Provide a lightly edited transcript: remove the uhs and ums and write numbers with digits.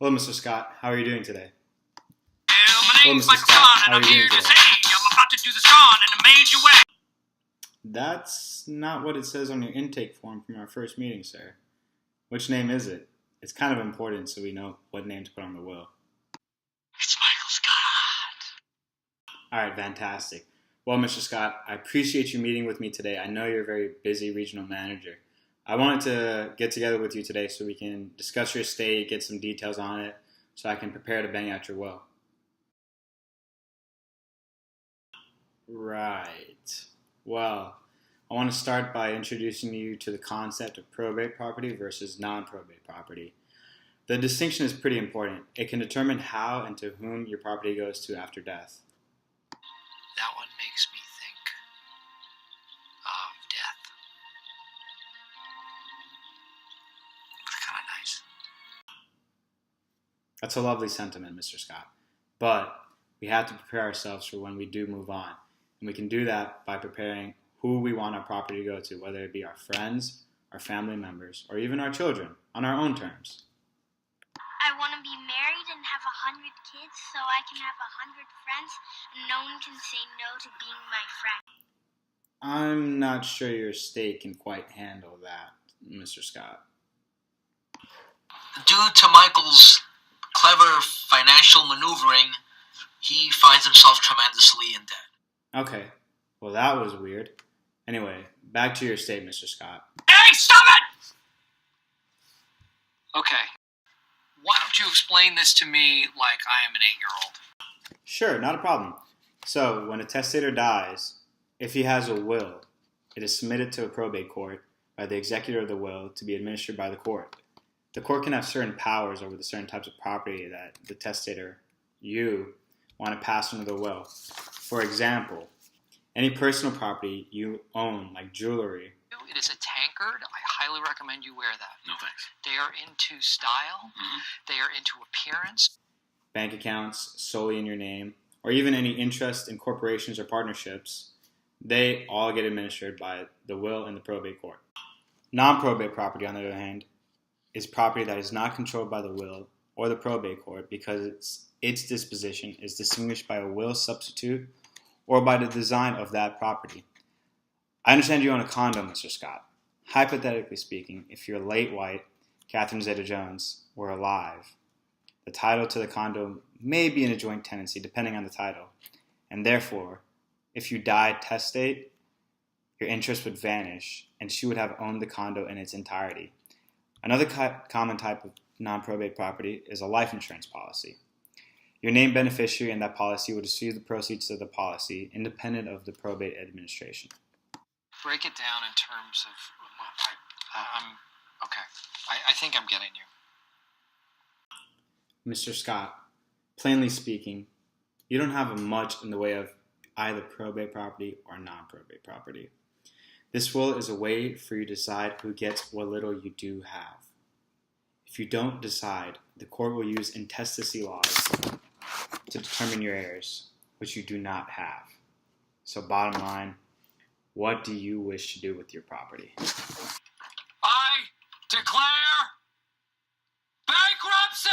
Hello, Mr. Scott. How are you doing today? Well, my Hello, name's Mr. Michael Scott. Kahn, How and are I'm you doing here to today? say I'm about to do the song in a major way. That's not what it says on your intake form from our first meeting, sir. Which name is it? It's kind of important so we know what name to put on the will. It's Michael Scott. All right, fantastic. Well, Mr. Scott, I appreciate you meeting with me today. I know you're a very busy regional manager. I wanted to get together with you today so we can discuss your estate, get some details on it, so I can prepare to bang out your will. Right. Well, I want to start by introducing you to the concept of probate property versus non-probate property. The distinction is pretty important. It can determine how and to whom your property goes to after death. That one makes me think of death. But kind of nice. That's a lovely sentiment, Mr. Scott. But we have to prepare ourselves for when we do move on. And we can do that by preparing who we want our property to go to, whether it be our friends, our family members, or even our children, on our own terms. I want to be married and have 100 kids so I can have 100 friends and no one can say no to being my friend. I'm not sure your estate can quite handle that, Mr. Scott. Due to Michael's clever financial maneuvering, he finds himself tremendously in debt. Okay, well that was weird. Anyway, back to your estate, Mr. Scott. Hey, stop it! Okay. Why don't you explain this to me like I am an 8-year-old? Sure, not a problem. So, when a testator dies, if he has a will, it is submitted to a probate court by the executor of the will to be administered by the court. The court can have certain powers over the certain types of property that the testator, you, want to pass under the will. For example, any personal property you own, like jewelry. It is a tankard. I highly recommend you wear that. No thanks. They are into style. They are into appearance. Bank accounts solely in your name, or even any interest in corporations or partnerships, they all get administered by the will and the probate court. Non-probate property, on the other hand, is property that is not controlled by the will or the probate court because its disposition is distinguished by a will substitute or by the design of that property. I understand you own a condo, Mr. Scott. Hypothetically speaking, if your late wife, Catherine Zeta-Jones, were alive, the title to the condo may be in a joint tenancy, depending on the title. And therefore, if you died testate, your interest would vanish, and she would have owned the condo in its entirety. Another common type of non-probate property is a life insurance policy. Your named beneficiary in that policy would receive the proceeds of the policy independent of the probate administration. Break it down in terms of. I'm okay. I think I'm getting you. Mr. Scott, plainly speaking, you don't have much in the way of either probate property or non-probate property. This will is a way for you to decide who gets what little you do have. If you don't decide, the court will use intestacy laws to determine your heirs, which you do not have. So bottom line, what do you wish to do with your property? I declare bankruptcy!